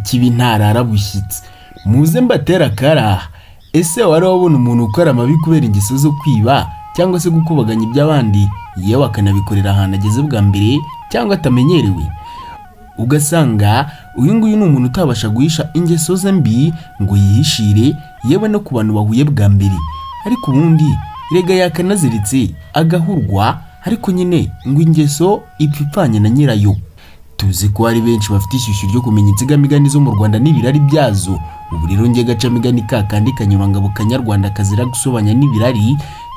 Nyakibi ntarara bushyitsi. Muze mbatera karaha. Ese wari wabona umuntu ukora amabi kubera ingeso zo kwiba cyangwa se gukubaganya iby'abandi yewe akanabikorera ahantu ageze bwa mbere cyangwa atamenyerewe? Ugasanga uyu nguyu ni umuntu utabasha guhisha ingeso ze mbi ngo yihishire yewe no ku bantu bahuye bwa mbere, ariko ubundi rega yakanaziritse agahurwa, ariko nyine ngo ingeso ipfipfanye na nyirayo. Tuzi ko hari benshi bafite ishyushyu ryo kumenya insigamigani zo mu Rwanda n'ibirari byazo. Ubu rero nge gacamigani kakandi kanyurangabo kanyarwanda kazira gusobanya n'ibirari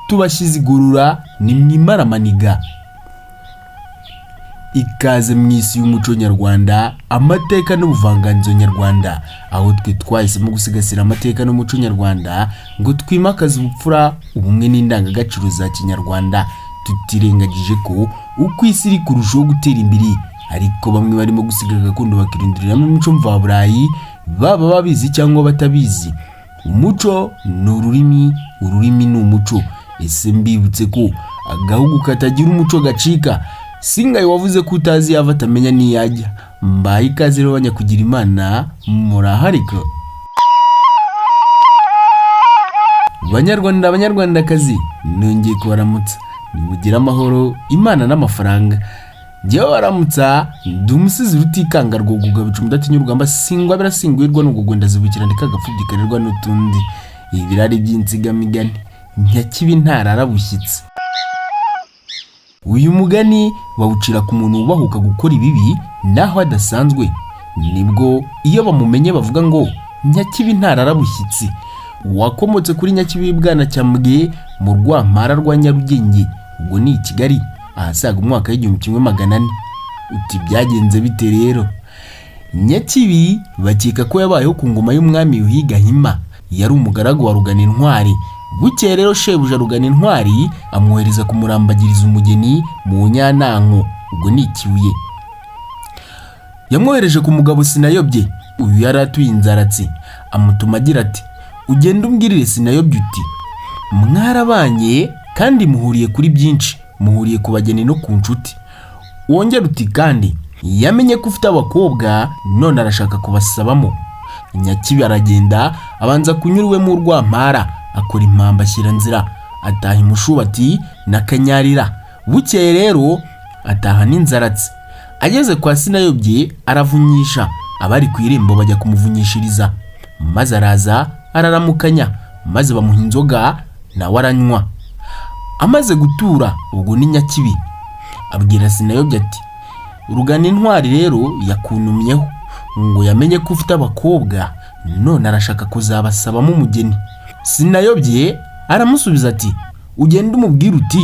tubashyize igurura ni mwimaramaniga. Ikaze mu isi y'umuco nyarwanda, amateka n'ubuvanganzo nyarwanda, aho twe twahisemo gusigasira amateka n'umuco nyarwanda ngo twimakaze ubupfura, ubumwe n'indangagaciro za kinyarwanda, tutirengagije ko uko isi iri kurushaho gutera imbere ariko bamwe barimo gusiga gakondo bakirindiriramo umuco mvaburayi, baba babizi cyangwa batabizi. Umuco ni ururimi, ururimi ni umuco. Ese mbibutse ko agahugu katagira umuco gacika. Singaye wavuze ko utazi yava atamenya niyajya. Mbaye ikaze rero banyakugira Imana muraharika. Banyarwanda banyarwandakazi, nongeye kubaramutsa. Nimugira amahoro, Imana n'amafaranga. Jyewe waramutsa ndi umusizi rutikanga rwoguga bicuma udatinya urugamba, singwa birasinguirwa n'ugugwe ndazibukira ndikagapfudikanirwa n'utundi. Ibirari by'insigamigani. Nyakibi ntarara bushyitsi. Uyu mugani bawucira ku muntu ubahuka gukora ibibi naho adasanzwe. Nibwo iyo bamumenye bavuga ngo Nyakibi ntarara bushyitsi. Wakomotse kuri Nyakibi bwana Cyambwe mu Rwampara rwa Nyarugenge, ubwo ni i Kigali ahasaga umwaka w'1400. Uti byagenze bite rero? Nyakibi bakeka ko yabayeho ku ngoma y'umwami Yuhi Gahima, yari umugaragu wa Ruganintwari. Bukeye rero shebuja Ruganintwari amwohereza kumurambagiriza umugeni mu Nyantanko, ubwo ni Kibuye. Yamwohereje ku mugabo Sinayobye, uyu yari atuye Inzaratsi, amutuma agira ati ugenda umbwirire Sinayobye uti mwarabanye kandi muhuriye kuri byinshi, muhuriye ku bageni no ku nshuti. Wongera uti kandi yamenye ko ufite abakobwa none arashaka kubasabamo. Nyakibi aragenda abanza kunyurwe mu Rwampara, akora impamba ashyira nzira, ataha Imushubati na Kanyarira. Bukeye rero ataha n'Inzaratsi. Ageze kwa Sinayobye aravunyisha, abari ku irembo bajya kumuvunyishiriza, maze araza araramukanya, maze bamuha inzoga nawe aranywa. Amaze gutura ubwo ni Nyakibi abwira Sinayobye ati Ruganintwari rero yakunumyeho ngo yamenye ko ufite abakobwa none arashaka kuzabasabamo umugeni. Sinayobye aramusubiza ati ugenda umubwira uti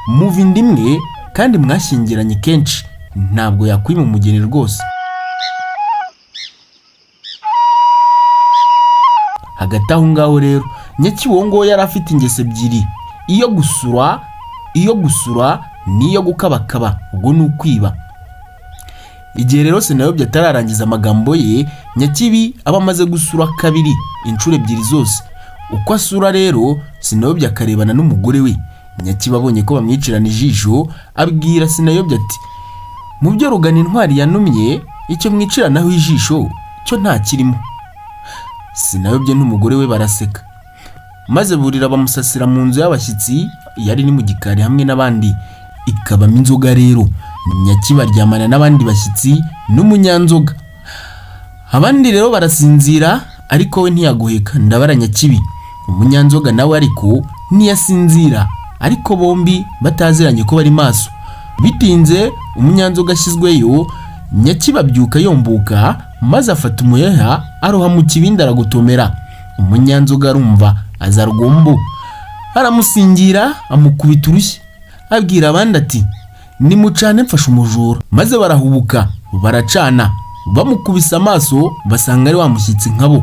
muva indimwe kandi mwashyingiranye kenshi, ntabwo yakwima umugeni rwose. Hagati aho ngaho rero Nyakiwongo yari afite ingeso ebyiri, iyo gusura n'iyo gukabakaba, ubwo ni ukwiba. Igihe rero Sinayobye atararangiza amagambo ye, Nyakibi aba amaze gusura kabiri, inshuro ebyiri zose. Uko asura rero Sinayobye akarebana n'umugore we. Nyakibi abonye ko bamwicirana ijisho abwira Sinayobye ati mu byo Ruganintwari yanumye icyo mwiciranaho ijisho cyo nta kirimo. Sinayobye n'umugore we baraseka, maze burira bamusasira mu nzu y'abashyitsi yari ni mu gikari hamwe n'abandi, ikabamo inzoga rero. Nyakibi aryamana n'abandi bashyitsi n'umunyanzoga. Abandi rero barasinzira ariko we ntiyagoheka, ndabara Nyakibi. Umunyanzoga nawe ariko ntiyasinzira, ariko bombi bataziranye ko bari maso. Bitinze umunyanzoga ashyizweyo, Nyakibi abyuka yomboka, maze afata umuheha aroha mu kibindi aragotomera. Umunyanzoga arumva aza rwombo, aramusingira amukubita urushyi, abwira abandi ati nimucane mfashe umujura. Maze barahubuka baracana, bamukubise amaso basanga ari wa mushyitsi nkabo.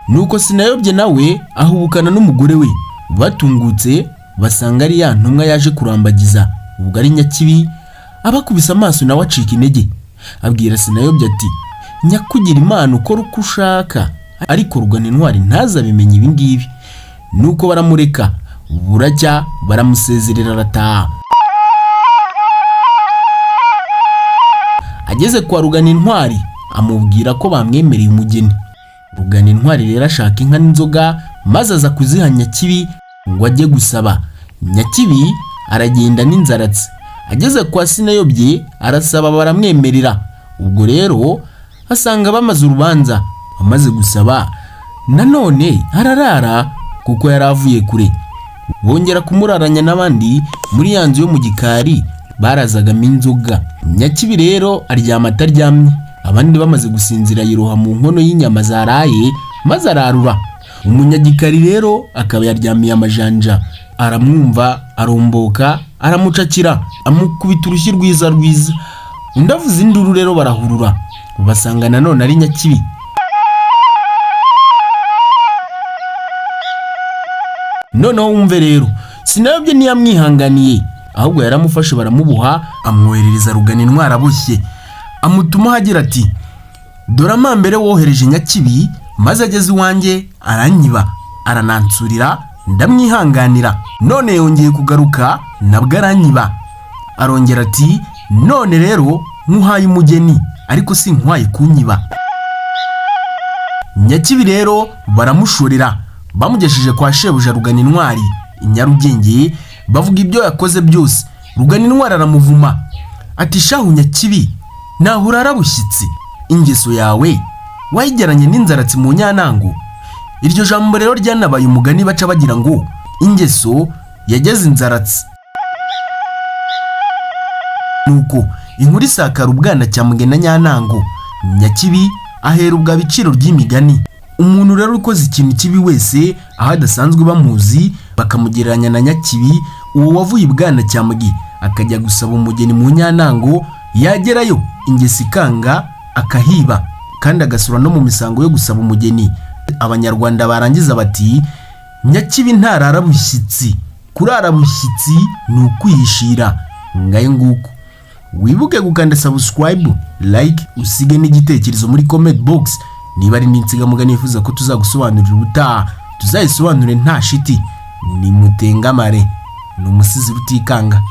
Nuko Sinayobye nawe ahubukana n'umugore we, batungutse basanga ari ya ntumwa yaje kurambagiza, ubwo ari Nyakibi. Abakubise amaso nawe acika intege, abwira Sinayobye ati nyakugira Imana ukora uko ushaka, ariko Ruganintwari ntazabimenye ibi ngibi. Nuko baramureka, buracya baramusezerera arataha. Ageze kwa Ruganintwari amubwira ko bamwemereye umugeni. Ruganintwari rero ashaka inka n'inzoga maze aza kuziha Nyakibi ngo ajye gusaba. Nyakibi aragenda n'inzaratsi, ageze kwa Sinayobye arasaba baramwemerera. Ubwo rero asanga bamaze urubanza. Amaze gusaba nanone ararara kuko yari avuye kure. Bongera kumuraranya n'abandi muri ya nzu yo mu gikari barazagamo inzoga. Nyakibi rero aryama ataryamye, abandi bamaze gusinzira yiroha mu nkono y'inyama zaraye maze ararura. Umunyagikari rero akaba yaryamiye amajanja, aramwumva aromboka aramucakira amukubita urushyi rwiza. Undi avuza induru rero barahurura basanga nanone ari Nyakibi. Noneho wumve rero Sinayobye ntiyamwihanganiye, ahubwo yaramufashe baramuboha amwoherereza Ruganintwari aboshye. Amutuma agira ati dore amambere wohereje Nyakibi maze ageze iwanjye aranyiba aranansurira ndamwihanganira, none yongeye kugaruka nabwo aranyiba. Arongera ati none rero nkuhaye umugeni ariko sinkwaye kunyiba. Nyakibi rero baramushorera bamugesheje kwa shebuja Ruganintwari i Nyarugenge, bavuga ibyo yakoze byose. Ruganintwari aramuvuma ati shahu Nyakibi naho urarabushyitsi, ingeso yawe wayigeranye n'inzaratsi mu Nyantango. Iryo jambo rero ryanabaye umugani baca bagira ngo ingeso yageze inzaratsi. Nuko inkuru isakara ubwana Cyamugeni na Nyantango. Nyakibi ahera ubwa biciro ry'imigani. Umuntu rero ukoze ikintu kibi wese aho adasanzwe bamuzi bakamugereranya na Nyakibi, uwo wavuye ibwana Cyamugi akajya gusaba umugeni mu Nyantango, yagerayo ingeso ikanga akahiba kandi agasura no mu misango yo gusaba umugeni. Abanyarwanda barangiza bati Nyakibi ntarara bushyitsi, kurara bushyitsi ni ukwihishira. Ngaye nguko wibuke gukanda subscribe, like, usige n'igitekerezo muri comment box. Niba ari n'insigamugani yifuza ko tuzagusobanurira ubutaha tuzayisobanure nta shiti. Ni Mutengamare, ni umusizi rutikanga.